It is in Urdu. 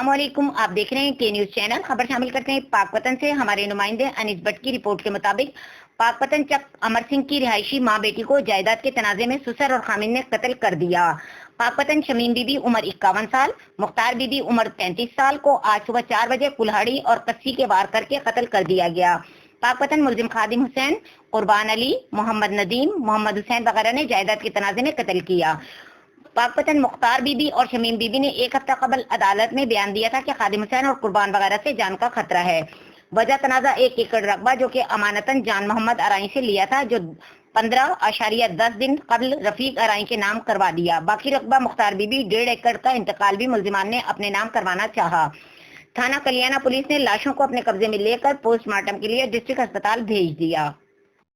السلام علیکم، آپ دیکھ رہے ہیں کے نیوز چینل۔ خبر شامل کرتے ہیں پاکپتن سے۔ ہمارے نمائندے انیس بٹ کی رپورٹ کے مطابق پاکپتن چک امر سنگھ کی رہائشی ماں بیٹی کو جائیداد کے تنازعے میں سسر اور خاوند نے قتل کر دیا۔ پاکپتن شمیم بی بی عمر 51 سال، مختار بی بی عمر 35 سال کو آج صبح 4 بجے کلہاڑی اور کسی کے وار کر کے قتل کر دیا گیا۔ پاکپتن ملزم خادم حسین، قربان علی، محمد ندیم، محمد حسین وغیرہ نے جائیداد کے تنازعے میں قتل کیا۔ پاکپتن مختار بی بی اور شمیم بی بی نے ایک ہفتہ قبل عدالت میں بیان دیا تھا کہ خادم حسین اور قربان وغیرہ سے جان کا خطرہ ہے۔ وجہ تنازع 1 ایکڑ رقبہ جو کہ امانتاً جان محمد ارائیں سے لیا تھا، جو 15.10 دن قبل رفیق ارائیں کے نام کروا دیا۔ باقی رقبہ مختار بی بی 1.5 ایکڑ کا انتقال بھی ملزمان نے اپنے نام کروانا چاہا۔ تھانہ کلیانہ پولیس نے لاشوں کو اپنے قبضے میں لے کر پوسٹ مارٹم کے لیے ڈسٹرکٹ ہسپتال بھیج دیا۔